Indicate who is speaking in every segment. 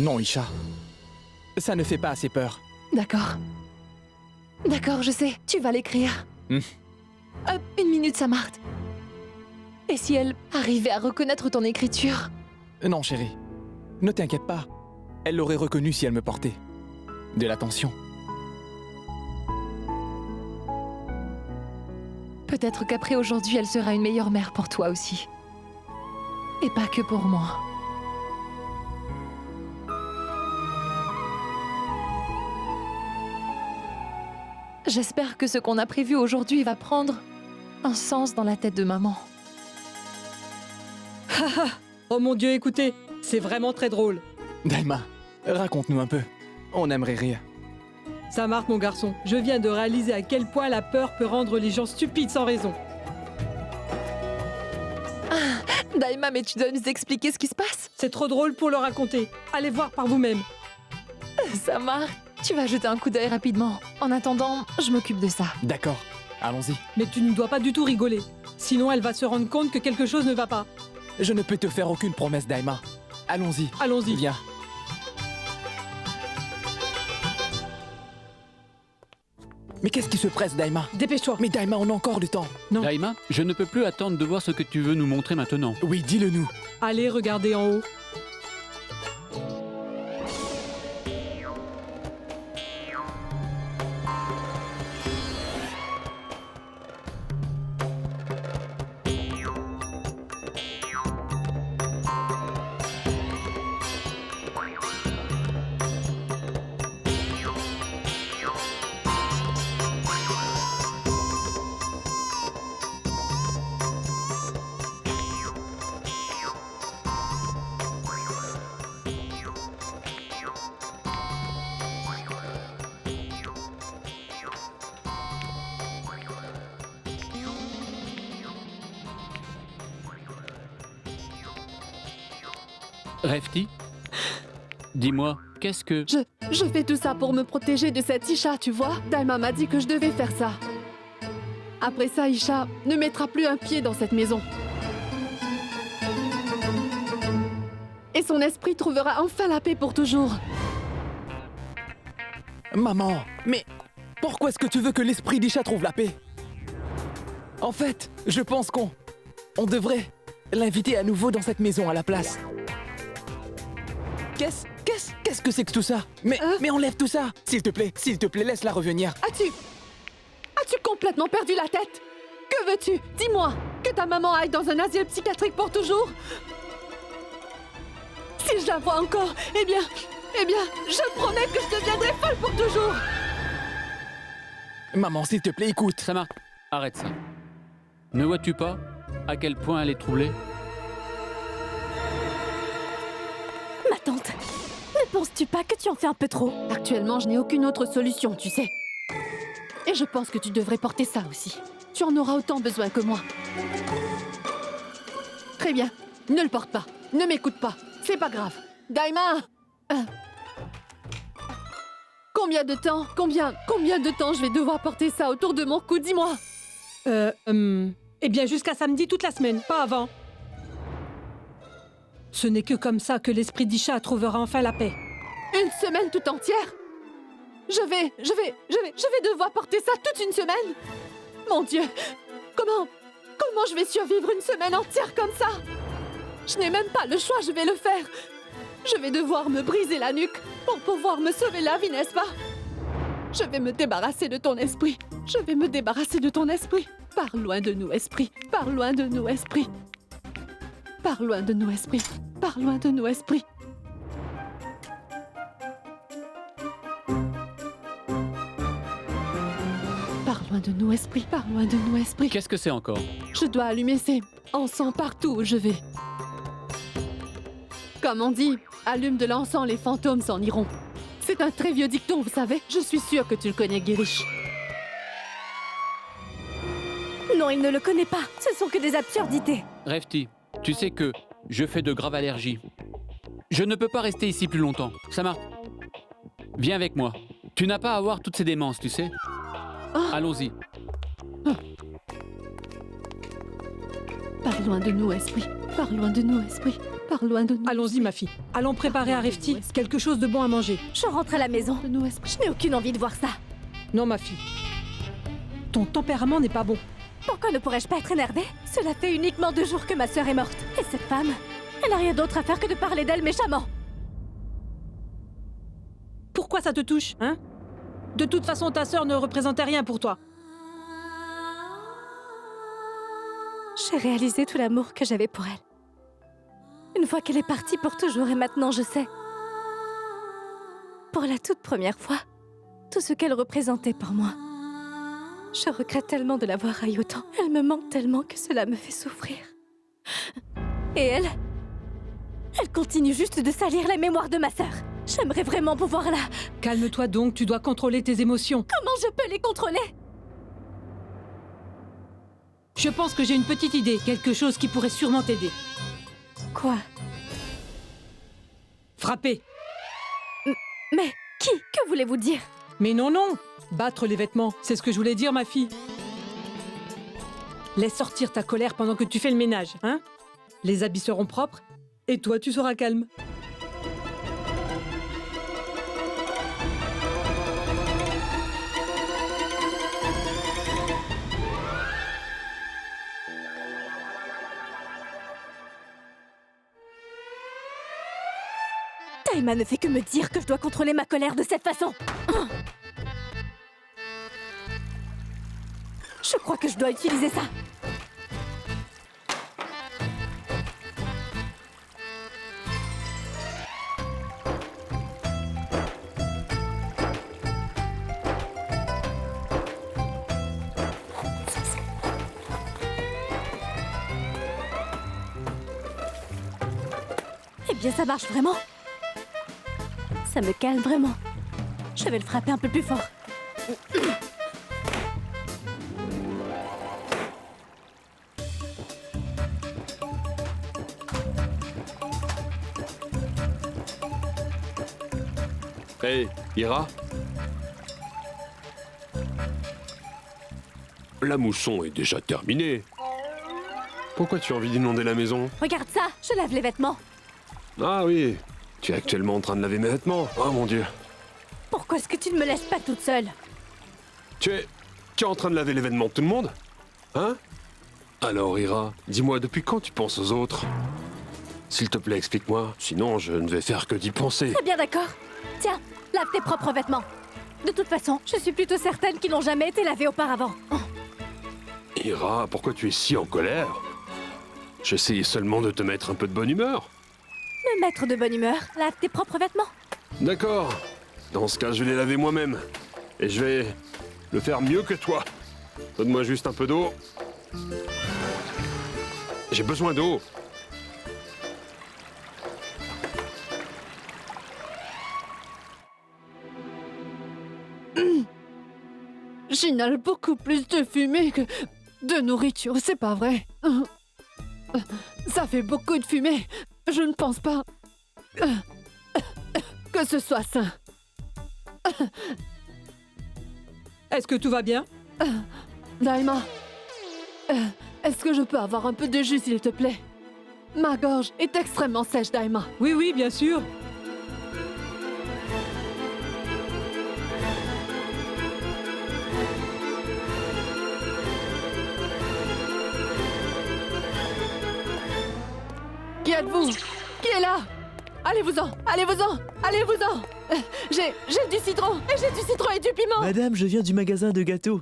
Speaker 1: Non, Isha. Ça ne fait pas assez peur.
Speaker 2: D'accord. D'accord, je sais. Tu vas l'écrire.
Speaker 1: Hmm.
Speaker 2: Une minute, Samart. Et si elle arrivait à reconnaître ton écriture?
Speaker 1: Non, chérie. Ne t'inquiète pas. Elle l'aurait reconnu si elle me portait. De l'attention.
Speaker 2: Peut-être qu'après aujourd'hui, elle sera une meilleure mère pour toi aussi. Et pas que pour moi. J'espère que ce qu'on a prévu aujourd'hui va prendre un sens dans la tête de maman.
Speaker 3: Oh mon Dieu, écoutez, c'est vraiment très drôle.
Speaker 1: Daima, raconte-nous un peu. On aimerait rire.
Speaker 3: Samart, mon garçon, je viens de réaliser à quel point la peur peut rendre les gens stupides sans raison.
Speaker 2: Daima, mais tu dois nous expliquer ce qui se passe.
Speaker 3: C'est trop drôle pour le raconter. Allez voir par vous-même.
Speaker 2: Samart, tu vas jeter un coup d'œil rapidement. En attendant, je m'occupe de ça.
Speaker 1: D'accord, allons-y.
Speaker 3: Mais tu ne dois pas du tout rigoler. Sinon, elle va se rendre compte que quelque chose ne va pas.
Speaker 1: Je ne peux te faire aucune promesse, Daima. Allons-y.
Speaker 3: Allons-y.
Speaker 1: Viens. Mais qu'est-ce qui se presse, Daima?
Speaker 3: Dépêche-toi.
Speaker 1: Mais Daima, on a encore du temps.
Speaker 3: Non.
Speaker 4: Daima, je ne peux plus attendre de voir ce que tu veux nous montrer maintenant.
Speaker 1: Oui, dis-le nous.
Speaker 3: Allez, regardez en haut.
Speaker 4: Refti, dis-moi, qu'est-ce que...
Speaker 5: Je fais tout ça pour me protéger de cette Isha, tu vois. Daima m'a dit que je devais faire ça. Après ça, Isha ne mettra plus un pied dans cette maison. Et son esprit trouvera enfin la paix pour toujours.
Speaker 1: Maman, mais pourquoi est-ce que tu veux que l'esprit d'Isha trouve la paix? En fait, je pense qu'on devrait l'inviter à nouveau dans cette maison à la place. Qu'est-ce que c'est que tout ça? Mais enlève tout ça! S'il te plaît, laisse-la revenir.
Speaker 5: As-tu complètement perdu la tête? Que veux-tu? Dis-moi, que ta maman aille dans un asile psychiatrique pour toujours? Si je la vois encore, eh bien, je promets que je deviendrai folle pour toujours.
Speaker 1: Maman, s'il te plaît, écoute.
Speaker 4: Samart, arrête ça. Ne vois-tu pas à quel point elle est troublée?
Speaker 6: Ma tante, ne penses-tu pas que tu en fais un peu trop?
Speaker 5: Actuellement, je n'ai aucune autre solution, tu sais. Et je pense que tu devrais porter ça aussi. Tu en auras autant besoin que moi. Très bien. Ne le porte pas. Ne m'écoute pas. C'est pas grave. Daima! Combien de temps je vais devoir porter ça autour de mon cou? Dis-moi.
Speaker 3: Eh bien, jusqu'à samedi toute la semaine, pas avant. Ce n'est que comme ça que l'esprit d'Isha trouvera enfin la paix.
Speaker 5: Une semaine tout entière? Je vais devoir porter ça toute une semaine? Mon Dieu! Comment je vais survivre une semaine entière comme ça? Je n'ai même pas le choix, je vais le faire. Je vais devoir me briser la nuque pour pouvoir me sauver la vie, n'est-ce pas? Je vais me débarrasser de ton esprit. Je vais me débarrasser de ton esprit. Pars loin de nous, esprit. Pars loin de nous, esprit. Pars loin de nous, esprit. Pars loin de nous, esprit. Pars loin de nous, esprit. Pars loin de nous, esprit.
Speaker 4: Qu'est-ce que c'est encore?
Speaker 5: Je dois allumer ces encens partout où je vais. Comme on dit, allume de l'encens, les fantômes s'en iront. C'est un très vieux dicton, vous savez. Je suis sûre que tu le connais, Girish.
Speaker 6: Non, il ne le connaît pas. Ce sont que des absurdités.
Speaker 4: Refti, tu sais que je fais de graves allergies. Je ne peux pas rester ici plus longtemps. Samart, viens avec moi. Tu n'as pas à voir toutes ces démences, tu sais. Allons-y.
Speaker 5: Pars loin de nous, esprit. Pars loin de nous, esprit. Pars part loin de nous.
Speaker 3: Allons-y, ma fille. Allons préparer à Refti quelque chose de bon à manger.
Speaker 6: Je rentre à la maison.
Speaker 5: De nous espérer.
Speaker 6: Je n'ai aucune envie de voir ça.
Speaker 3: Non, ma fille. Ton tempérament n'est pas bon.
Speaker 6: Pourquoi ne pourrais-je pas être énervée? Cela fait uniquement 2 jours que ma sœur est morte. Et cette femme, elle n'a rien d'autre à faire que de parler d'elle méchamment.
Speaker 3: Pourquoi ça te touche, hein? De toute façon, ta sœur ne représentait rien pour toi.
Speaker 6: J'ai réalisé tout l'amour que j'avais pour elle. Une fois qu'elle est partie pour toujours, et maintenant je sais. Pour la toute première fois, tout ce qu'elle représentait pour moi. Je regrette tellement de l'avoir haï autant. Elle me manque tellement que cela me fait souffrir. Et elle continue juste de salir la mémoire de ma sœur. J'aimerais vraiment pouvoir la...
Speaker 3: Calme-toi donc, tu dois contrôler tes émotions.
Speaker 6: Comment je peux les contrôler?
Speaker 3: Je pense que j'ai une petite idée, quelque chose qui pourrait sûrement t'aider.
Speaker 6: Quoi?
Speaker 3: Frapper.
Speaker 6: Mais qui? Que voulez-vous dire?
Speaker 3: Mais non, non. Battre les vêtements, c'est ce que je voulais dire, ma fille. Laisse sortir ta colère pendant que tu fais le ménage, hein? Les habits seront propres, et toi, tu seras calme.
Speaker 6: Daima ne fait que me dire que je dois contrôler ma colère de cette façon. Je crois que je dois utiliser ça. Eh bien, ça marche vraiment. Ça me calme vraiment. Je vais le frapper un peu plus fort.
Speaker 7: Hey, Ira? La mousson est déjà terminée. Pourquoi tu as envie d'inonder la maison?
Speaker 6: Regarde ça, je lave les vêtements.
Speaker 7: Ah oui, tu es actuellement en train de laver mes vêtements. Oh mon Dieu.
Speaker 6: Pourquoi est-ce que tu ne me laisses pas toute seule?
Speaker 7: Tu es en train de laver les vêtements de tout le monde? Hein? Alors Ira, dis-moi, depuis quand tu penses aux autres? S'il te plaît, explique-moi, sinon je ne vais faire que d'y penser.
Speaker 6: Très bien, d'accord. Tiens, lave tes propres vêtements. De toute façon, je suis plutôt certaine qu'ils n'ont jamais été lavés auparavant.
Speaker 7: Ira, pourquoi tu es si en colère? J'essayais seulement de te mettre un peu de bonne humeur.
Speaker 6: Me mettre de bonne humeur, lave tes propres vêtements.
Speaker 7: D'accord. Dans ce cas, je vais les laver moi-même. Et je vais le faire mieux que toi. Donne-moi juste un peu d'eau. J'ai besoin d'eau.
Speaker 5: J'inhale beaucoup plus de fumée que de nourriture, c'est pas vrai. Ça fait beaucoup de fumée. Je ne pense pas que ce soit sain.
Speaker 3: Est-ce que tout va bien?
Speaker 5: Daima, est-ce que je peux avoir un peu de jus, s'il te plaît? Ma gorge est extrêmement sèche, Daima.
Speaker 3: Oui, oui, bien sûr.
Speaker 5: Qui êtes-vous? Qui est là? Allez-vous-en! Allez-vous-en! Allez-vous-en! J'ai du citron! J'ai du citron et du piment!
Speaker 8: Madame, je viens du magasin de gâteaux.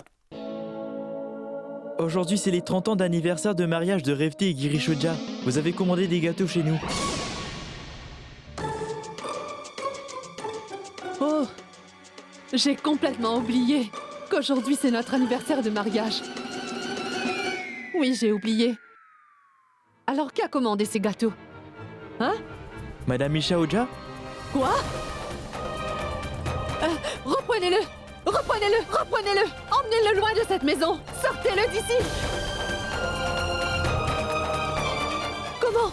Speaker 8: Aujourd'hui, c'est les 30 ans d'anniversaire de mariage de Refti et Girishoja. Vous avez commandé des gâteaux chez nous.
Speaker 5: Oh! J'ai complètement oublié qu'aujourd'hui c'est notre anniversaire de mariage. Oui, j'ai oublié. Alors, qui a commandé ces gâteaux? Hein?
Speaker 8: Madame Ishaoja?
Speaker 5: Quoi? Reprenez-le! Reprenez-le! Reprenez-le! Emmenez-le loin de cette maison! Sortez-le d'ici! Comment?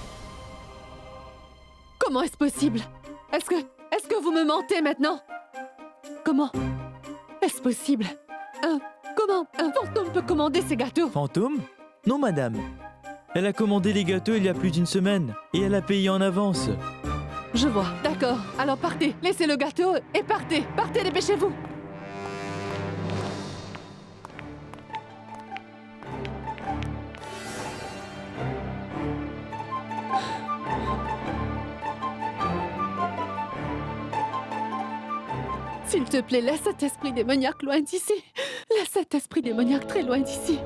Speaker 5: Comment est-ce possible? Est-ce que vous me mentez maintenant? Comment est-ce possible? Comment un fantôme peut commander ces gâteaux?
Speaker 8: Fantôme? Non, madame. Elle a commandé les gâteaux il y a plus d'une semaine et elle a payé en avance.
Speaker 5: Je vois. D'accord. Alors partez. Laissez le gâteau et partez. Partez, dépêchez-vous. S'il te plaît, laisse cet esprit démoniaque loin d'ici. Laisse cet esprit démoniaque très loin d'ici.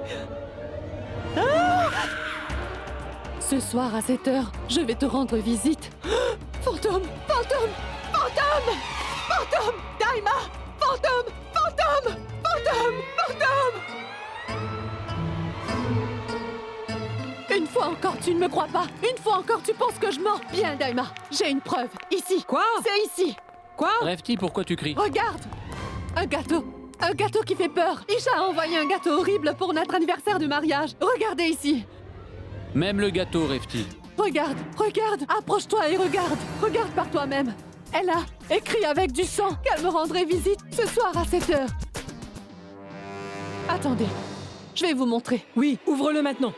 Speaker 5: Ah! Ce soir à 7h, je vais te rendre visite. Fantôme! Fantôme! Fantôme! Fantôme! Daima! Fantôme! Fantôme! Fantôme! Fantôme! Une fois encore, tu ne me crois pas. Une fois encore, tu penses que je mens. Bien, Daima. J'ai une preuve. Ici.
Speaker 3: Quoi?
Speaker 5: C'est ici.
Speaker 3: Quoi?
Speaker 4: Rafty, pourquoi tu cries?
Speaker 5: Regarde! Un gâteau! Un gâteau qui fait peur! Isha a envoyé un gâteau horrible pour notre anniversaire de mariage! Regardez ici!
Speaker 4: Même le gâteau, Rafty.
Speaker 5: Regarde! Regarde! Approche-toi et regarde! Regarde par toi-même! Elle a écrit avec du sang qu'elle me rendrait visite ce soir à 7h! Attendez! Je vais vous montrer!
Speaker 3: Oui, ouvre-le maintenant.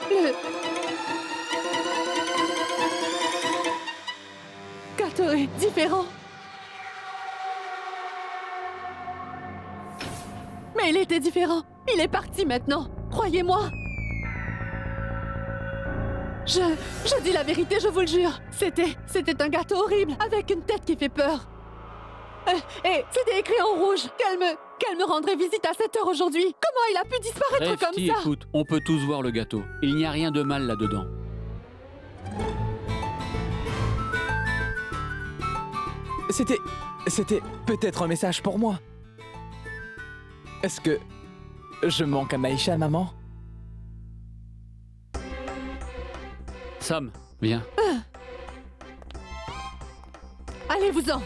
Speaker 5: Le gâteau est différent. Mais il était différent. Il est parti maintenant. Croyez-moi. Je dis la vérité, je vous le jure. C'était un gâteau horrible avec une tête qui fait peur. Et c'était écrit en rouge qu'elle me rendrait visite à 7h aujourd'hui. Comment il a pu disparaître
Speaker 4: Rafty,
Speaker 5: comme ça?
Speaker 4: écoute, on peut tous voir le gâteau. Il n'y a rien de mal là-dedans.
Speaker 1: C'était peut-être un message pour moi. Est-ce que je manque à Maïcha, maman?
Speaker 4: Sam, viens.
Speaker 5: Allez-vous-en.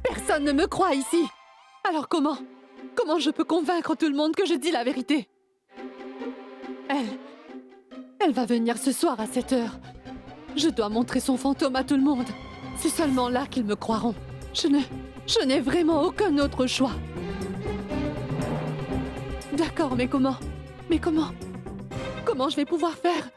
Speaker 5: Personne ne me croit ici. Alors comment je peux convaincre tout le monde que je dis la vérité? Elle va venir ce soir à 7h. Je dois montrer son fantôme à tout le monde. C'est seulement là qu'ils me croiront. Je n'ai vraiment aucun autre choix. D'accord, mais comment? Comment je vais pouvoir faire?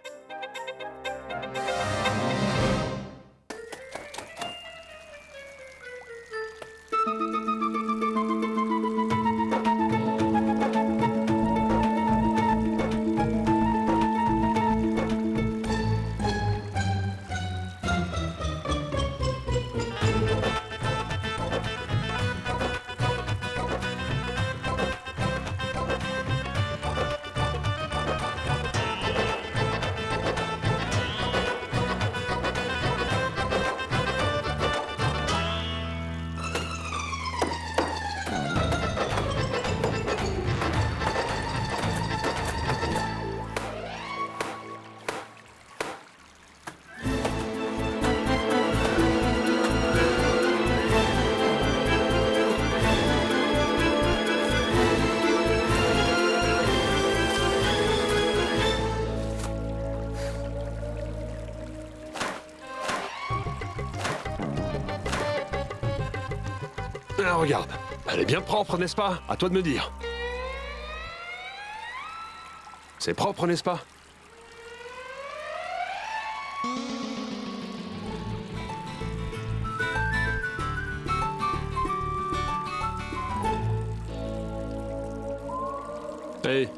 Speaker 7: Ah, regarde, elle est bien propre, n'est-ce pas? À toi de me dire. C'est propre, n'est-ce pas? Hé,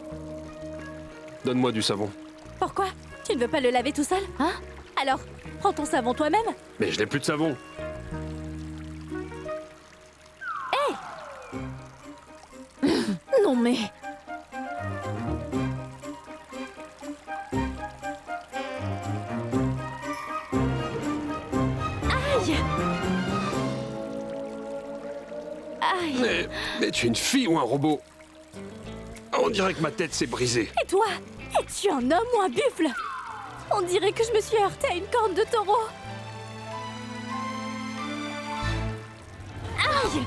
Speaker 7: donne-moi du savon.
Speaker 6: Pourquoi? Tu ne veux pas le laver tout seul? Hein? Alors, prends ton savon toi-même.
Speaker 7: Mais je n'ai plus de savon.
Speaker 6: Non mais... Aïe! Aïe!
Speaker 7: Mais tu es une fille ou un robot? On dirait que ma tête s'est brisée.
Speaker 6: Et toi? Es-tu un homme ou un buffle? On dirait que je me suis heurtée à une corne de taureau. Aïe!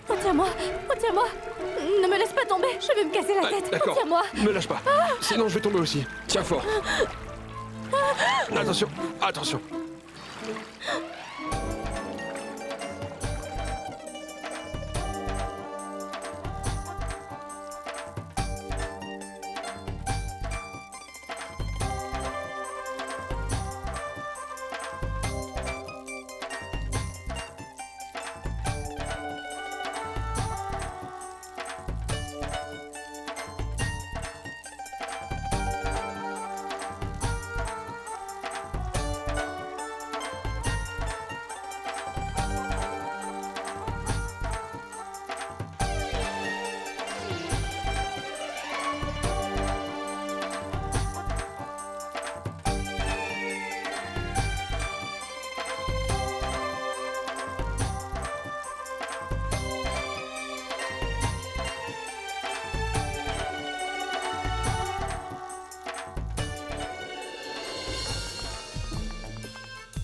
Speaker 6: Retiens-moi! Retiens-moi! Ne me laisse pas tomber! Je vais me casser la tête!
Speaker 7: D'accord,
Speaker 6: Retiens-moi!
Speaker 7: ne me lâche pas. Sinon je vais tomber aussi. Tiens fort. Attention, attention.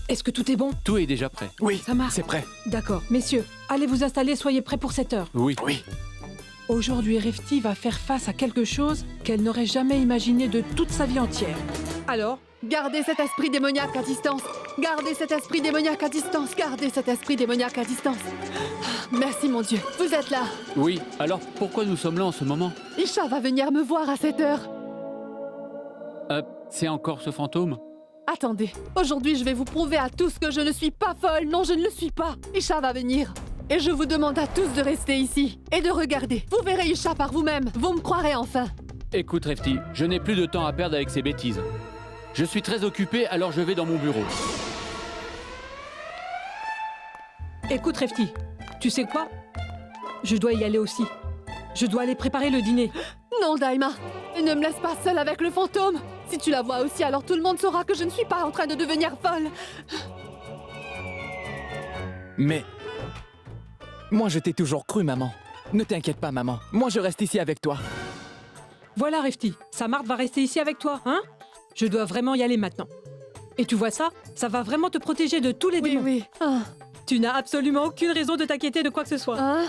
Speaker 3: Est-ce que tout est bon?
Speaker 4: Tout est déjà prêt.
Speaker 1: Oui,
Speaker 3: Ça marche.
Speaker 1: c'est prêt.
Speaker 3: D'accord. Messieurs, allez vous installer, soyez prêts pour cette heure.
Speaker 4: Oui.
Speaker 1: Oui.
Speaker 3: Aujourd'hui, Rafty va faire face à quelque chose qu'elle n'aurait jamais imaginé de toute sa vie entière. Alors,
Speaker 5: Gardez cet esprit démoniaque à distance. Gardez cet esprit démoniaque à distance. Gardez cet esprit démoniaque à distance. Merci, mon Dieu. Vous êtes là.
Speaker 4: Oui. Alors pourquoi nous sommes là en ce moment?
Speaker 5: Isha va venir me voir à cette heure.
Speaker 4: C'est encore ce fantôme?
Speaker 5: Attendez. Aujourd'hui, je vais vous prouver à tous que je ne suis pas folle. Non, je ne le suis pas. Isha va venir. Et je vous demande à tous de rester ici et de regarder. Vous verrez Isha par vous-même. Vous me croirez enfin.
Speaker 4: Écoute, Rafty, je n'ai plus de temps à perdre avec ces bêtises. Je suis très occupé, alors je vais dans mon bureau.
Speaker 3: écoute Rafty, tu sais quoi? Je dois y aller aussi. Je dois aller préparer le dîner.
Speaker 5: Non, Daima. Ne me laisse pas seule avec le fantôme. Si tu la vois aussi, alors tout le monde saura que je ne suis pas en train de devenir folle.
Speaker 1: Mais... moi, je t'ai toujours cru, maman. Ne t'inquiète pas, maman. Moi, je reste ici avec toi.
Speaker 3: Voilà Rafty, Samart va rester ici avec toi, hein? Je dois vraiment y aller maintenant. Et tu vois ça? Ça va vraiment te protéger de tous les
Speaker 5: Oui,
Speaker 3: démons.
Speaker 5: oui. Ah,
Speaker 3: Tu n'as absolument aucune raison de t'inquiéter de quoi que ce soit.
Speaker 5: ah.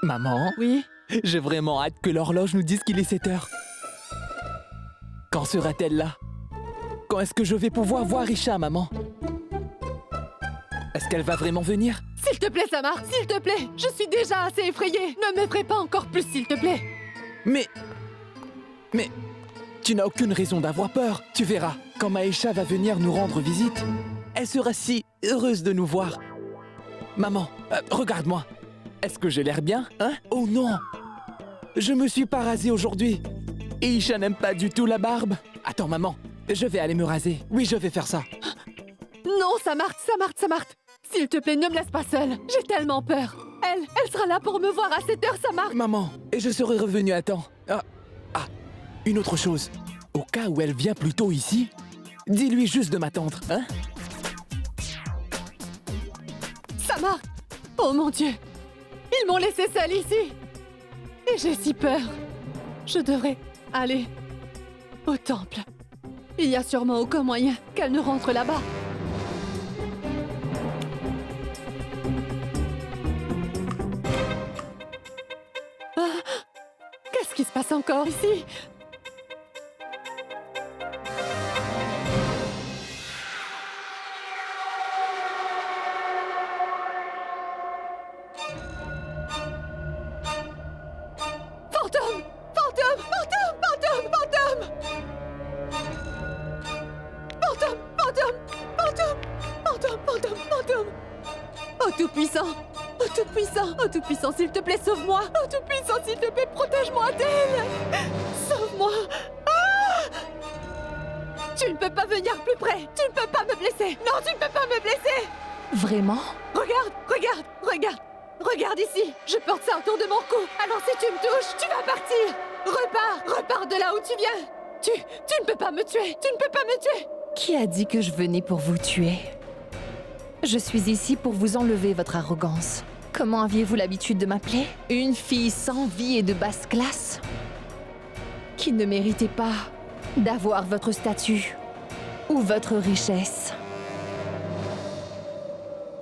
Speaker 1: Maman,
Speaker 5: Oui.
Speaker 1: j'ai vraiment hâte que l'horloge nous dise qu'il est 7 heures. Quand sera-t-elle là? Quand est-ce que je vais pouvoir voir Isha, maman? Est-ce qu'elle va vraiment venir?
Speaker 5: S'il te plaît, Samar, s'il te plaît. Je suis déjà assez effrayée. Ne m'effraie pas encore plus, s'il te plaît.
Speaker 1: Mais... tu n'as aucune raison d'avoir peur. Tu verras, quand Maïcha va venir nous rendre visite, elle sera si heureuse de nous voir. Maman, regarde-moi. Est-ce que j'ai l'air bien, hein? Oh non! Je me suis pas rasé aujourd'hui. Et Isha n'aime pas du tout la barbe. Attends, maman, je vais aller me raser. Oui, je vais faire ça.
Speaker 5: Non, Samart. S'il te plaît, ne me laisse pas seule. J'ai tellement peur. Elle sera là pour me voir à 7 heures, Samart.
Speaker 1: Maman, et je serai revenu à temps. Une autre chose. Au cas où elle vient plus tôt ici, dis-lui juste de m'attendre, hein?
Speaker 5: Samart. Oh mon Dieu. Ils m'ont laissé seule ici. Et j'ai si peur. Je devrais aller au temple. Il y a sûrement aucun moyen qu'elle ne rentre là-bas. Ah, qu'est-ce qui se passe encore ici? Fantôme! Fantôme! Fantôme! Fantôme! Fantôme! Fantôme! Fantôme! Fantôme! Fantôme! Fantôme! Fantôme! Oh Tout-Puissant! Oh Tout-Puissant! Oh Tout-Puissant, s'il te plaît, sauve-moi! Oh Tout-Puissant, s'il te plaît, protège-moi d'elle! Sauve-moi! Ah! Tu ne peux pas venir plus près! Tu ne peux pas me blesser! Non, tu ne peux pas me blesser!
Speaker 2: Vraiment?
Speaker 5: Regarde! Regarde! Regarde! Regarde ici! Je porte ça autour de mon cou! Alors si tu me touches, tu vas partir! Repars! Repars de là où tu viens! Tu ne peux pas me tuer! Tu ne peux pas me tuer!
Speaker 2: Qui a dit que je venais pour vous tuer? Je suis ici pour vous enlever votre arrogance. Comment aviez-vous l'habitude de m'appeler? Une fille sans vie et de basse classe? Qui ne méritait pas d'avoir votre statut ou votre richesse?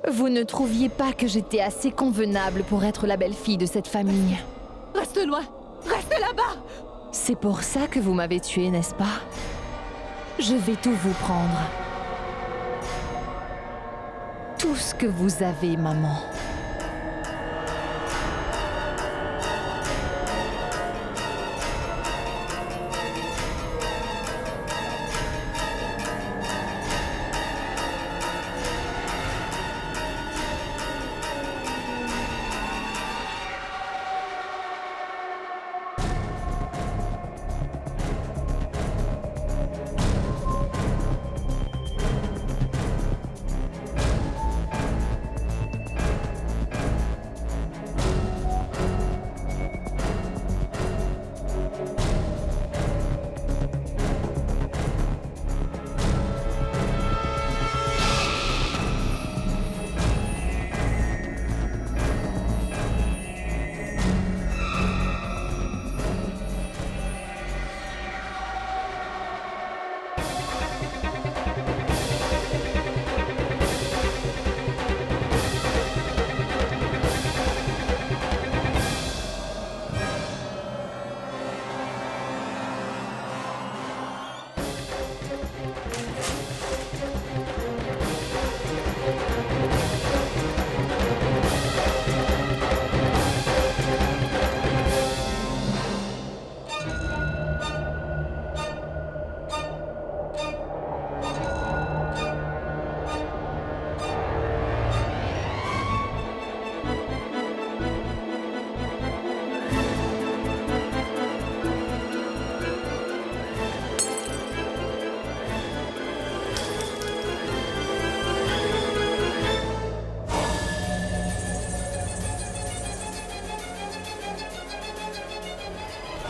Speaker 2: Vous ne trouviez pas que j'étais assez convenable pour être la belle-fille de cette famille?
Speaker 5: Reste loin! Reste là-bas!
Speaker 2: C'est pour ça que vous m'avez tué, n'est-ce pas? Je vais tout vous prendre. Tout ce que vous avez, maman.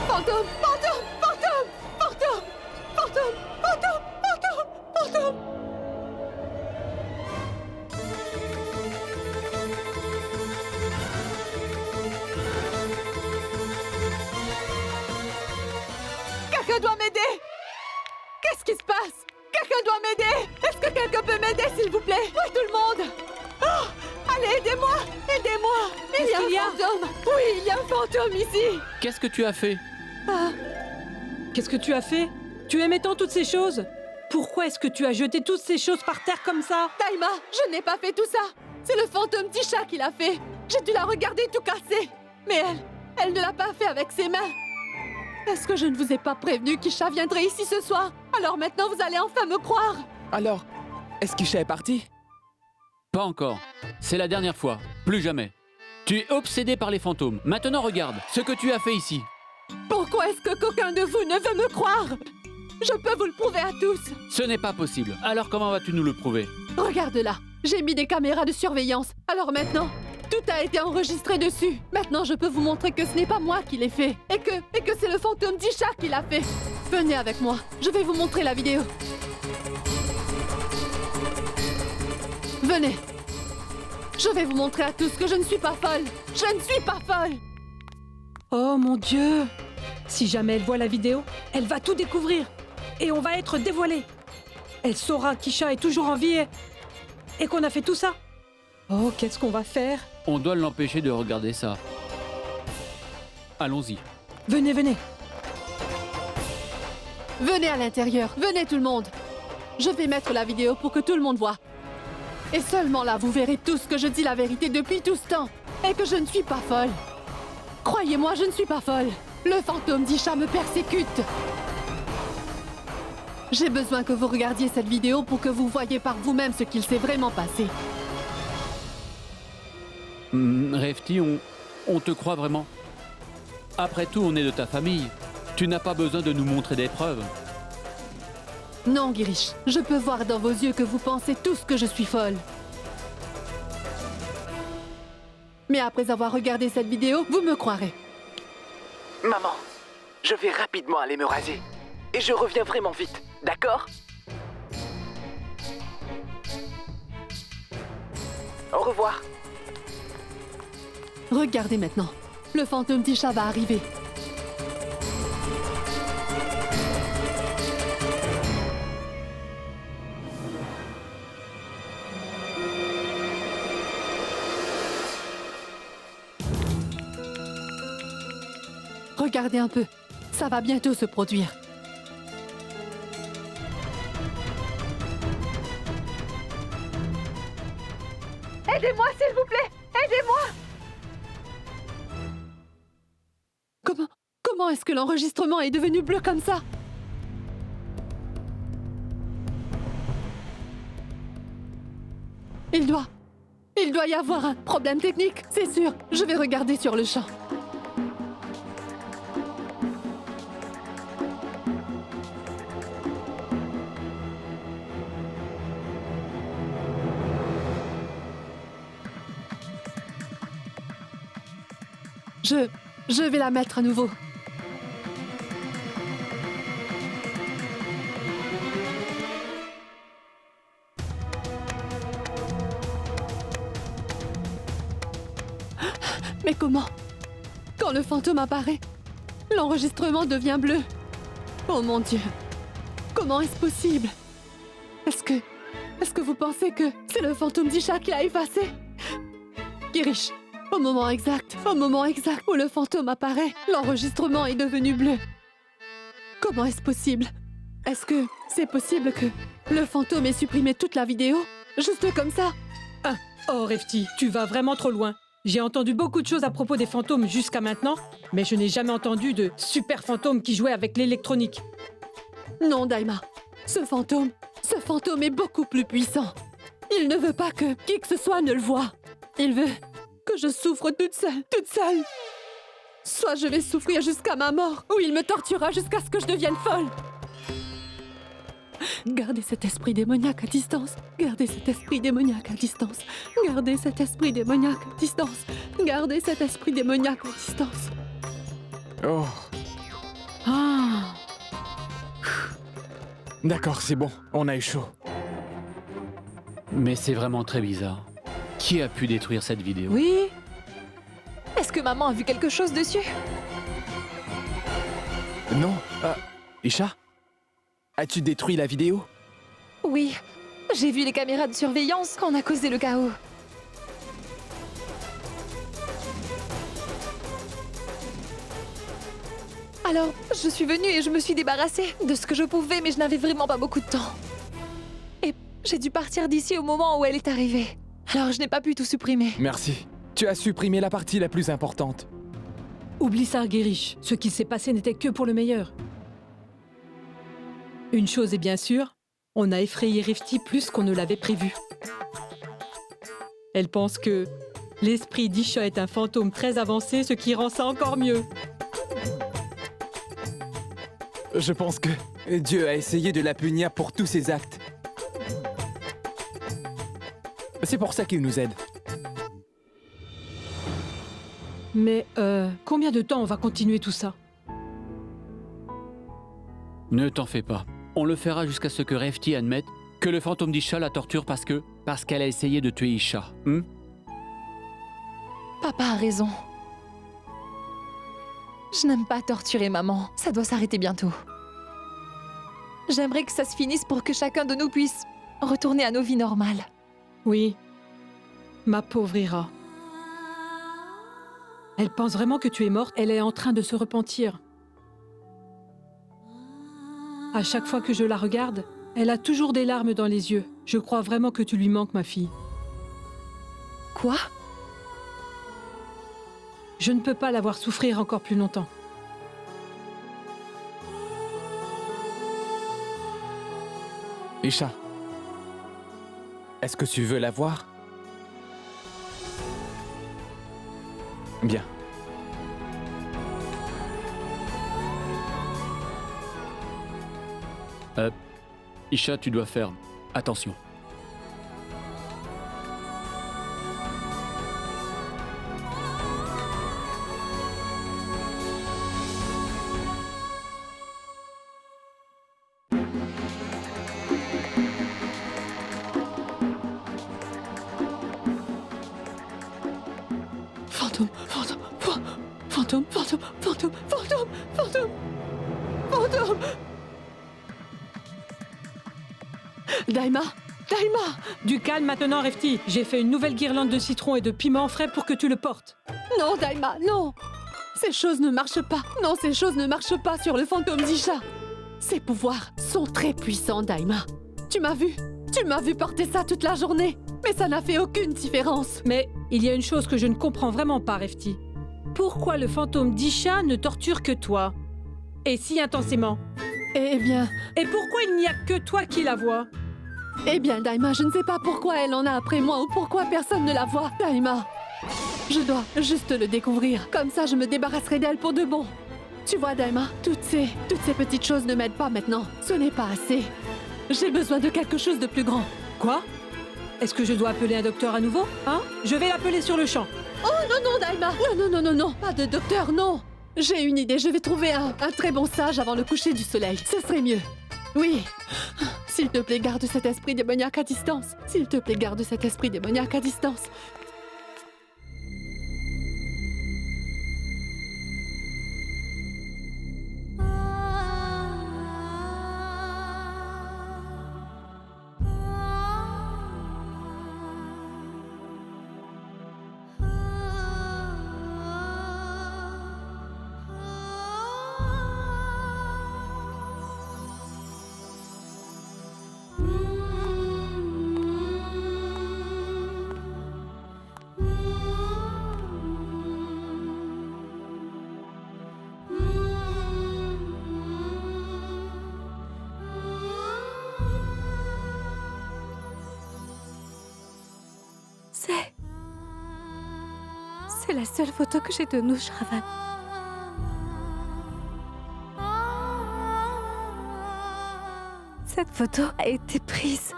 Speaker 5: Fantôme! Fantôme! Fantôme! Fantôme! Fantôme! Fantôme! Fantôme! Fantôme! Quelqu'un doit m'aider! Qu'est-ce qui se passe? Quelqu'un doit m'aider! Est-ce que quelqu'un peut m'aider, s'il vous plaît? Oui, tout le monde! Oh! Allez, aidez-moi! Aidez-moi! Il y a
Speaker 3: Qu'est-ce qu'il y a?
Speaker 5: un fantôme! Oui, il y a un fantôme ici!
Speaker 4: Qu'est-ce que tu as fait?
Speaker 3: Qu'est-ce que tu as fait? Tu aimais tant toutes ces choses? Pourquoi est-ce que tu as jeté toutes ces choses par terre comme ça?
Speaker 5: Taïma, je n'ai pas fait tout ça! C'est le fantôme Tisha qui l'a fait! J'ai dû la regarder tout casser! Mais elle ne l'a pas fait avec ses mains! Est-ce que je ne vous ai pas prévenu qu'Isha viendrait ici ce soir? Alors maintenant vous allez enfin me croire!
Speaker 1: Alors, est-ce qu'Isha est partie?
Speaker 4: Pas encore. C'est la dernière fois. Plus jamais. Tu es obsédé par les fantômes. Maintenant regarde ce que tu as fait ici.
Speaker 5: Pourquoi est-ce que qu'aucun de vous ne veut me croire? Je peux vous le prouver à tous!
Speaker 4: Ce n'est pas possible. Alors comment vas-tu nous le prouver?
Speaker 5: Regarde là! J'ai mis des caméras de surveillance. Alors maintenant, tout a été enregistré dessus. Maintenant, je peux vous montrer que ce n'est pas moi qui l'ai fait. Et que c'est le fantôme d'Isha qui l'a fait. Venez avec moi. Je vais vous montrer la vidéo. Venez. Je vais vous montrer à tous que je ne suis pas folle. Je ne suis pas folle.
Speaker 3: Oh mon Dieu! Si jamais elle voit la vidéo, elle va tout découvrir. Et on va être dévoilés. Elle saura qu'Isha est toujours en vie et qu'on a fait tout ça. Oh, qu'est-ce qu'on va faire?
Speaker 4: On doit l'empêcher de regarder ça. Allons-y.
Speaker 3: Venez, venez.
Speaker 5: Venez à l'intérieur. Venez tout le monde. Je vais mettre la vidéo pour que tout le monde voit. Et seulement là, vous verrez tous que je dis la vérité depuis tout ce temps. Et que je ne suis pas folle. Croyez-moi, je ne suis pas folle. Le fantôme d'Isha me persécute. J'ai besoin que vous regardiez cette vidéo pour que vous voyiez par vous-même ce qu'il s'est vraiment passé.
Speaker 4: Rafti, on te croit vraiment? Après tout, on est de ta famille. Tu n'as pas besoin de nous montrer des preuves.
Speaker 5: Non, Girish, je peux voir dans vos yeux que vous pensez tous que je suis folle. Mais après avoir regardé cette vidéo, vous me croirez.
Speaker 1: Maman, je vais rapidement aller me raser. Et je reviens vraiment vite, d'accord? Au revoir.
Speaker 5: Regardez maintenant. Le fantôme d'Isha va arriver. Regardez un peu. Ça va bientôt se produire. Aidez-moi, s'il vous plaît! Aidez-moi! Comment est-ce que l'enregistrement est devenu bleu comme ça? Il doit y avoir un problème technique, c'est sûr. Je vais regarder sur le champ. Je vais la mettre à nouveau. Mais comment? Quand le fantôme apparaît, l'enregistrement devient bleu. Oh mon Dieu! Comment est-ce possible? Est-ce que vous pensez que c'est le fantôme d'Isha qui l'a effacé? Girish, au moment exact où le fantôme apparaît, l'enregistrement est devenu bleu. Comment est-ce possible? Est-ce que c'est possible que le fantôme ait supprimé toute la vidéo? Juste comme ça?
Speaker 3: Oh, Refti, tu vas vraiment trop loin. J'ai entendu beaucoup de choses à propos des fantômes jusqu'à maintenant, mais je n'ai jamais entendu de super fantôme qui jouait avec l'électronique.
Speaker 5: Non, Daima. Ce fantôme est beaucoup plus puissant. Il ne veut pas que qui que ce soit ne le voie. Il veut que je souffre toute seule. Soit je vais souffrir jusqu'à ma mort, ou il me torturera jusqu'à ce que je devienne folle. Gardez cet esprit démoniaque à distance. Gardez cet esprit démoniaque à distance. Gardez cet esprit démoniaque à distance. Gardez cet esprit démoniaque à distance.
Speaker 1: Oh.
Speaker 3: Ah.
Speaker 1: D'accord, c'est bon. On a eu chaud.
Speaker 4: Mais c'est vraiment très bizarre. Qui a pu détruire cette vidéo?
Speaker 2: Oui. Est-ce que maman a vu quelque chose dessus?
Speaker 1: Non. Isha? As-tu détruit la vidéo?
Speaker 2: Oui. J'ai vu les caméras de surveillance quand on a causé le chaos. Alors, je suis venue et je me suis débarrassée de ce que je pouvais, mais je n'avais vraiment pas beaucoup de temps. Et j'ai dû partir d'ici au moment où elle est arrivée. Alors, je n'ai pas pu tout supprimer.
Speaker 1: Merci. Tu as supprimé la partie la plus importante.
Speaker 3: Oublie ça, Girish. Ce qui s'est passé n'était que pour le meilleur. Une chose est bien sûre, on a effrayé Refti plus qu'on ne l'avait prévu. Elle pense que l'esprit d'Isha est un fantôme très avancé, ce qui rend ça encore mieux.
Speaker 1: Je pense que Dieu a essayé de la punir pour tous ses actes. C'est pour ça qu'il nous aide.
Speaker 3: Mais combien de temps on va continuer tout ça?
Speaker 4: Ne t'en fais pas. On le fera jusqu'à ce que Refti admette que le fantôme d'Isha la torture parce qu'elle a essayé de tuer Isha.
Speaker 2: Papa a raison. Je n'aime pas torturer maman. Ça doit s'arrêter bientôt. J'aimerais que ça se finisse pour que chacun de nous puisse retourner à nos vies normales.
Speaker 3: Oui, ma pauvre Ira. Elle pense vraiment que tu es morte. Elle est en train de se repentir. À chaque fois que je la regarde, elle a toujours des larmes dans les yeux. Je crois vraiment que tu lui manques, ma fille.
Speaker 2: Quoi?
Speaker 3: Je ne peux pas la voir souffrir encore plus longtemps.
Speaker 1: Isha, est-ce que tu veux la voir? Bien.
Speaker 4: Isha, tu dois faire attention.
Speaker 5: Fantôme, fantôme, fantôme, fantôme, fantôme, fantôme, fantôme, fantôme. Daima, Daima!
Speaker 3: Du calme maintenant, Refti. J'ai fait une nouvelle guirlande de citron et de piment frais pour que tu le portes.
Speaker 5: Non, Daima, non! Ces choses ne marchent pas. Non, ces choses ne marchent pas sur le fantôme d'Isha. Ses pouvoirs sont très puissants, Daima. Tu m'as vu. Tu m'as vu porter ça toute la journée. Mais ça n'a fait aucune différence.
Speaker 3: Mais il y a une chose que je ne comprends vraiment pas, Refti. Pourquoi le fantôme d'Isha ne torture que toi? Et si intensément?
Speaker 5: Eh bien...
Speaker 3: Et pourquoi il n'y a que toi qui la vois?
Speaker 5: Eh bien, Daima, je ne sais pas pourquoi elle en a après moi ou pourquoi personne ne la voit. Daima, je dois juste le découvrir. Comme ça, je me débarrasserai d'elle pour de bon. Tu vois, Daima, toutes ces petites choses ne m'aident pas maintenant. Ce n'est pas assez. J'ai besoin de quelque chose de plus grand.
Speaker 3: Quoi? Est-ce que je dois appeler un docteur à nouveau? Hein? Je vais l'appeler sur le champ.
Speaker 5: Oh non, non, Daima! Non, pas de docteur, non! J'ai une idée, je vais trouver un très bon sage avant le coucher du soleil. Ce serait mieux. Oui. S'il te plaît, garde cet esprit démoniaque à distance. S'il te plaît, garde cet esprit démoniaque à distance.
Speaker 6: C'est la seule photo que j'ai de nous, Shravan. Cette photo a été prise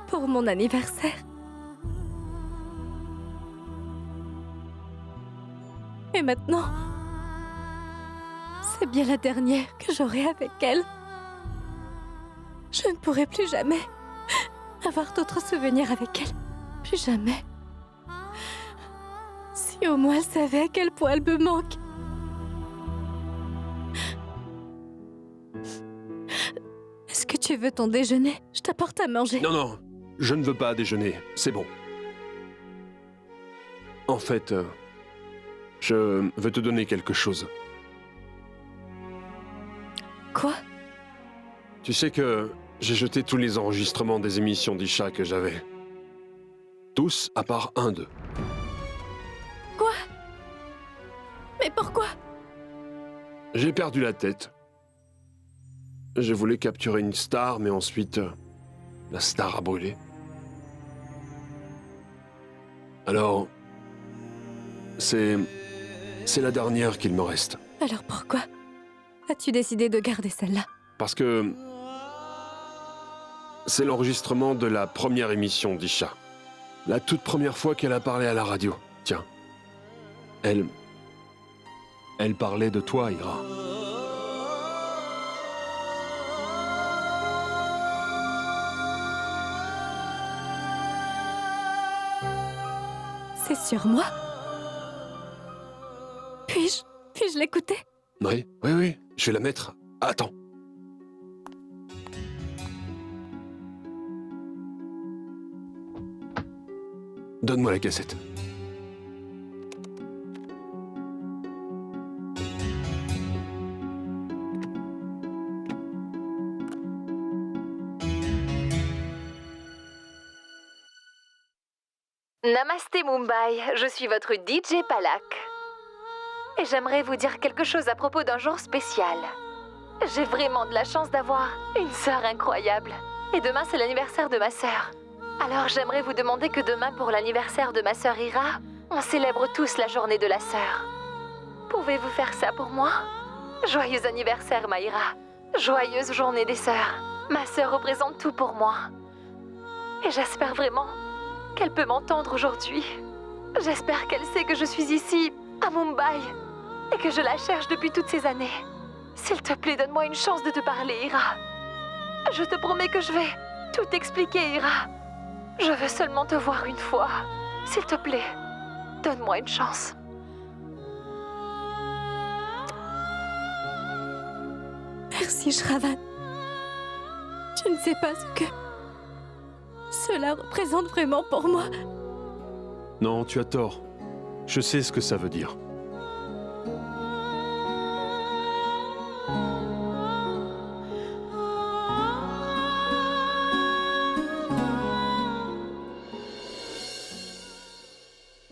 Speaker 6: pour mon anniversaire. Et maintenant, c'est bien la dernière que j'aurai avec elle. Je ne pourrai plus jamais avoir d'autres souvenirs avec elle. Plus jamais. Si au moins elle savait à quel point elle me manque. Est-ce que tu veux ton déjeuner? Je t'apporte à manger.
Speaker 7: Non, je ne veux pas déjeuner. C'est bon. En fait, je veux te donner quelque chose.
Speaker 6: Quoi?
Speaker 7: Tu sais que j'ai jeté tous les enregistrements des émissions d'Isha que j'avais. Tous à part un d'eux.
Speaker 6: Quoi? Mais pourquoi?
Speaker 7: J'ai perdu la tête. Je voulais capturer une star, mais ensuite, la star a brûlé. Alors, c'est la dernière qu'il me reste.
Speaker 6: Alors pourquoi as-tu décidé de garder celle-là?
Speaker 7: Parce que c'est l'enregistrement de la première émission d'Isha. La toute première fois qu'elle a parlé à la radio. Tiens. Elle parlait de toi, Ira.
Speaker 6: C'est sur moi? Puis-je l'écouter?
Speaker 7: Oui, je vais la mettre. Attends. Donne-moi la cassette.
Speaker 2: Namasté Mumbai, je suis votre DJ Palak. Et j'aimerais vous dire quelque chose à propos d'un jour spécial. J'ai vraiment de la chance d'avoir une sœur incroyable. Et demain, c'est l'anniversaire de ma sœur. Alors j'aimerais vous demander que demain, pour l'anniversaire de ma sœur Ira, on célèbre tous la journée de la sœur. Pouvez-vous faire ça pour moi? Joyeux anniversaire, Maïra. Joyeuse journée des sœurs. Ma sœur représente tout pour moi. Et j'espère vraiment qu'elle peut m'entendre aujourd'hui. J'espère qu'elle sait que je suis ici, à Mumbai, et que je la cherche depuis toutes ces années. S'il te plaît, donne-moi une chance de te parler, Ira. Je te promets que je vais tout expliquer, Ira. Je veux seulement te voir une fois. S'il te plaît, donne-moi une chance.
Speaker 6: Merci, Shravan. Je ne sais pas ce que cela représente vraiment pour moi.
Speaker 7: Non, tu as tort. Je sais ce que ça veut dire.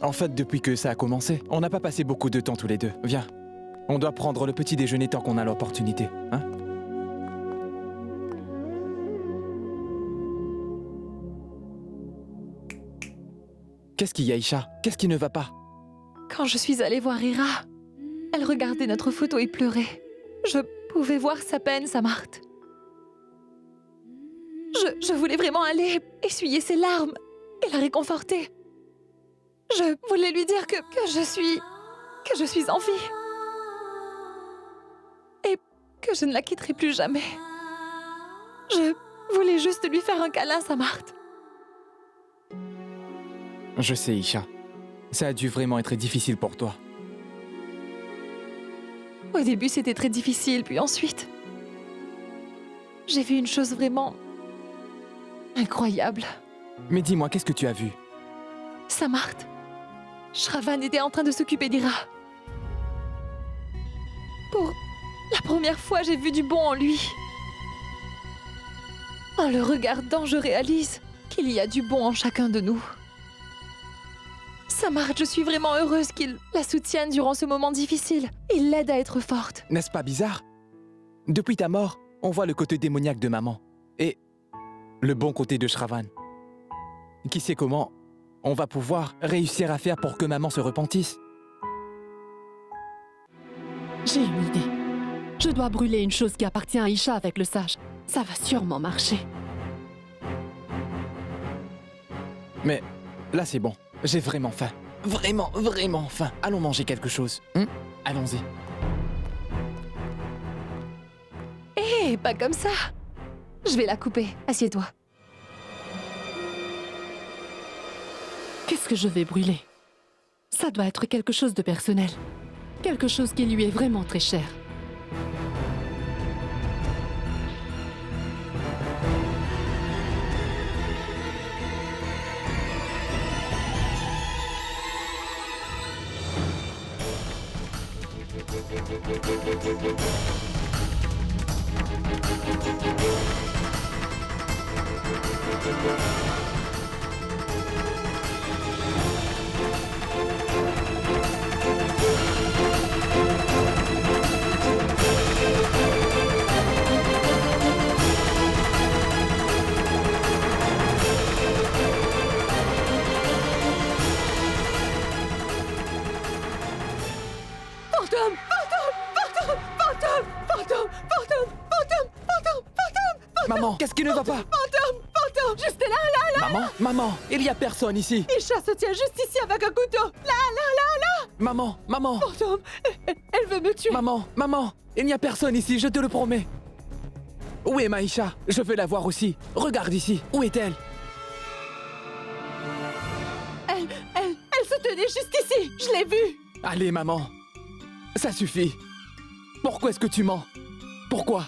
Speaker 1: En fait, depuis que ça a commencé, on n'a pas passé beaucoup de temps tous les deux. Viens, on doit prendre le petit déjeuner tant qu'on a l'opportunité, hein? Qu'est-ce qu'il y a, Aïcha? Qu'est-ce qui ne va pas?
Speaker 2: Quand je suis allée voir Ira, elle regardait notre photo et pleurait. Je pouvais voir sa peine, Samart. Je voulais vraiment aller essuyer ses larmes et la réconforter. Je voulais lui dire que je suis en vie. Et que je ne la quitterai plus jamais. Je voulais juste lui faire un câlin, Samart.
Speaker 1: Je sais, Aïcha. Ça a dû vraiment être difficile pour toi.
Speaker 2: Au début, c'était très difficile, puis ensuite... J'ai vu une chose vraiment... incroyable.
Speaker 1: Mais dis-moi, qu'est-ce que tu as vu?
Speaker 2: Samart, Shravan était en train de s'occuper d'Ira. Pour la première fois, j'ai vu du bon en lui. En le regardant, je réalise qu'il y a du bon en chacun de nous. Samart, je suis vraiment heureuse qu'il la soutienne durant ce moment difficile. Il l'aide à être forte.
Speaker 1: N'est-ce pas bizarre? Depuis ta mort, on voit le côté démoniaque de maman. Et le bon côté de Shravan. Qui sait comment on va pouvoir réussir à faire pour que maman se repentisse?
Speaker 5: J'ai une idée. Je dois brûler une chose qui appartient à Aïcha avec le sage. Ça va sûrement marcher.
Speaker 1: Mais là, c'est bon. J'ai vraiment faim. Vraiment, vraiment faim. Allons manger quelque chose. Allons-y.
Speaker 2: Hé, pas comme ça. Je vais la couper. Assieds-toi.
Speaker 5: Qu'est-ce que je vais brûler? Ça doit être quelque chose de personnel. Quelque chose qui lui est vraiment très cher.
Speaker 1: Maman, qu'est-ce qui ne va pas?
Speaker 5: Fantôme, juste là.
Speaker 1: Maman, il y a personne ici.
Speaker 5: Isha se tient juste ici avec un couteau.
Speaker 1: Maman,
Speaker 5: Fantôme, elle veut me tuer.
Speaker 1: maman, il n'y a personne ici, je te le promets. Où est Maïcha? Je veux la voir aussi. Regarde ici, où est-elle?
Speaker 5: Elle se tenait juste ici. Je l'ai vue.
Speaker 1: Allez, maman. Ça suffit. Pourquoi est-ce que tu mens? Pourquoi?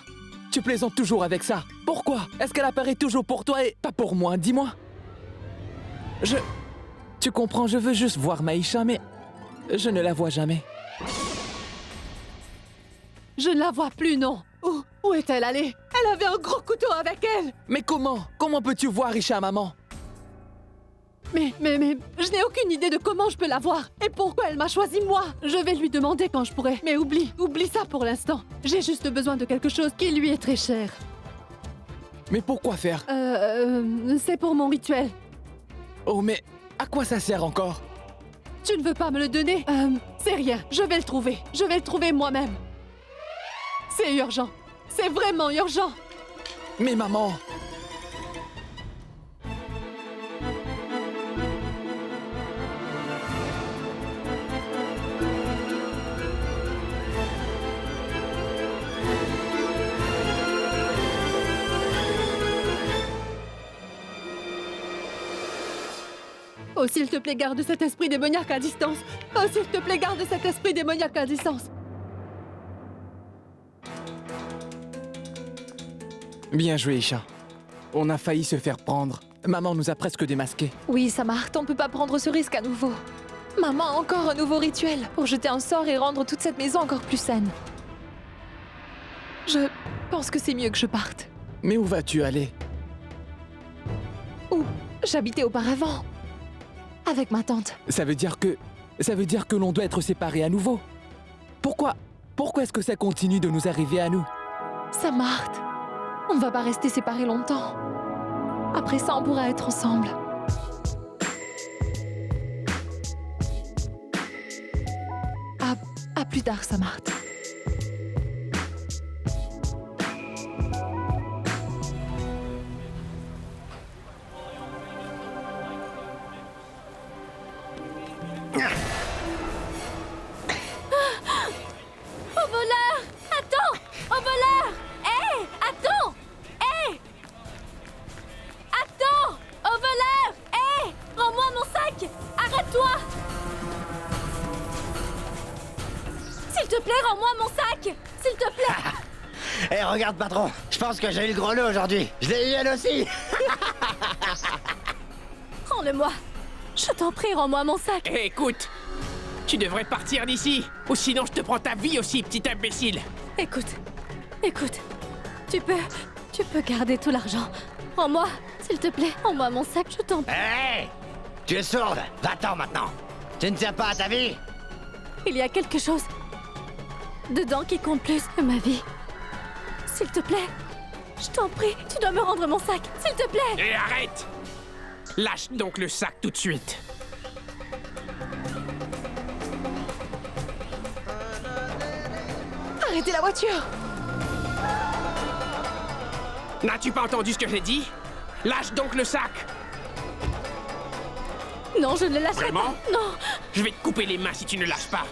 Speaker 1: Tu plaisantes toujours avec ça. Pourquoi? Est-ce qu'elle apparaît toujours pour toi et pas pour moi? Dis-moi. Tu comprends, je veux juste voir Maïcha, mais je ne la vois jamais.
Speaker 5: Je ne la vois plus, non. Où est-elle allée? Elle avait un gros couteau avec elle.
Speaker 1: Mais comment? Comment peux-tu voir Isha, maman?
Speaker 5: Mais, je n'ai aucune idée de comment je peux la voir. Et pourquoi elle m'a choisi moi? Je vais lui demander quand je pourrai. Mais oublie ça pour l'instant. J'ai juste besoin de quelque chose qui lui est très cher.
Speaker 1: Mais pourquoi faire?
Speaker 5: C'est pour mon rituel.
Speaker 1: Oh, mais à quoi ça sert encore?
Speaker 5: Tu ne veux pas me le donner? C'est rien, je vais le trouver. Je vais le trouver moi-même. C'est urgent. C'est vraiment urgent.
Speaker 1: Mais maman!
Speaker 5: Oh, s'il te plaît, garde cet esprit démoniaque à distance. Oh, s'il te plaît, garde cet esprit démoniaque à distance.
Speaker 1: Bien joué, Isha. On a failli se faire prendre. Maman nous a presque démasqués.
Speaker 2: Oui, Samart, on peut pas prendre ce risque à nouveau. Maman a encore un nouveau rituel pour jeter un sort et rendre toute cette maison encore plus saine. Je pense que c'est mieux que je parte.
Speaker 1: Mais où vas-tu aller?
Speaker 2: Où j'habitais auparavant. Avec ma tante.
Speaker 1: Ça veut dire que l'on doit être séparés à nouveau. Pourquoi est-ce que ça continue de nous arriver à nous?
Speaker 2: Samarth, on ne va pas rester séparés longtemps. Après ça, on pourra être ensemble. À plus tard, Samarth.
Speaker 6: Au voleur! Attends! Au voleur! Hé! Attends! Hé! Attends! Au voleur! Hé! Rends-moi mon sac! Arrête-toi! S'il te plaît, rends-moi mon sac! S'il te plaît!
Speaker 9: Eh, regarde, patron, je pense que j'ai eu le gros lot aujourd'hui. Je l'ai eu elle aussi.
Speaker 6: Rends-le-moi! Je t'en prie, rends-moi mon sac!
Speaker 10: Hé, écoute, tu devrais partir d'ici, ou sinon je te prends ta vie aussi, petit imbécile.
Speaker 6: Écoute, tu peux garder tout l'argent. Rends-moi, s'il te plaît, rends-moi mon sac, je t'en prie.
Speaker 9: Hé, tu es sourde. Va-t'en maintenant. Tu ne tiens pas à ta vie.
Speaker 6: Il y a quelque chose dedans qui compte plus que ma vie. S'il te plaît, je t'en prie, tu dois me rendre mon sac, s'il te plaît.
Speaker 10: Et arrête! Lâche donc le sac tout de suite.
Speaker 2: Arrêtez la voiture!
Speaker 10: N'as-tu pas entendu ce que j'ai dit? Lâche donc le sac!
Speaker 6: Non, je ne le lâcherai
Speaker 10: Vraiment?
Speaker 6: pas. Non.
Speaker 10: Je vais te couper les mains si tu ne lâches pas.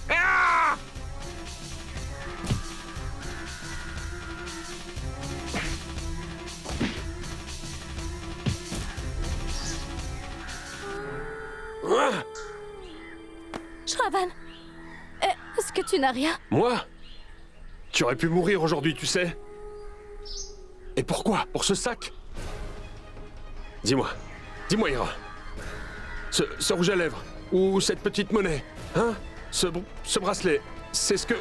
Speaker 10: Ah!
Speaker 6: Shravan, est-ce que tu n'as rien?
Speaker 7: Moi? Tu aurais pu mourir aujourd'hui, tu sais. Et pourquoi? Pour ce sac? Dis-moi, Ira. Ce rouge à lèvres, ou cette petite monnaie, hein? Ce bracelet, c'est ce que...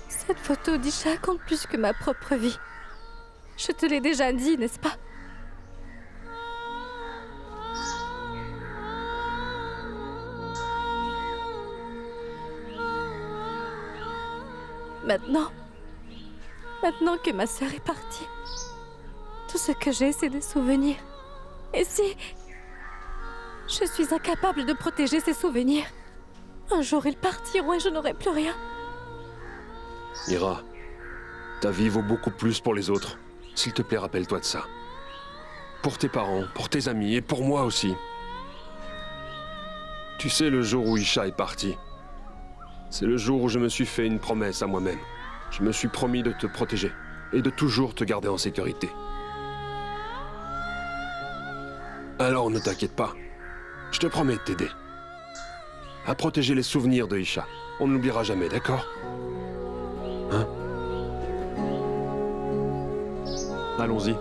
Speaker 6: Cette photo d'Isha compte plus que ma propre vie. Je te l'ai déjà dit, n'est-ce pas? Maintenant que ma sœur est partie, tout ce que j'ai, c'est des souvenirs. Et si je suis incapable de protéger ces souvenirs, un jour ils partiront et je n'aurai plus rien.
Speaker 7: Ira, ta vie vaut beaucoup plus pour les autres. S'il te plaît, rappelle-toi de ça. Pour tes parents, pour tes amis et pour moi aussi. Tu sais, le jour où Isha est partie, c'est le jour où je me suis fait une promesse à moi-même. Je me suis promis de te protéger et de toujours te garder en sécurité. Alors ne t'inquiète pas, je te promets de t'aider. À protéger les souvenirs de Isha. On ne l'oubliera jamais, d'accord? Hein? Allons-y.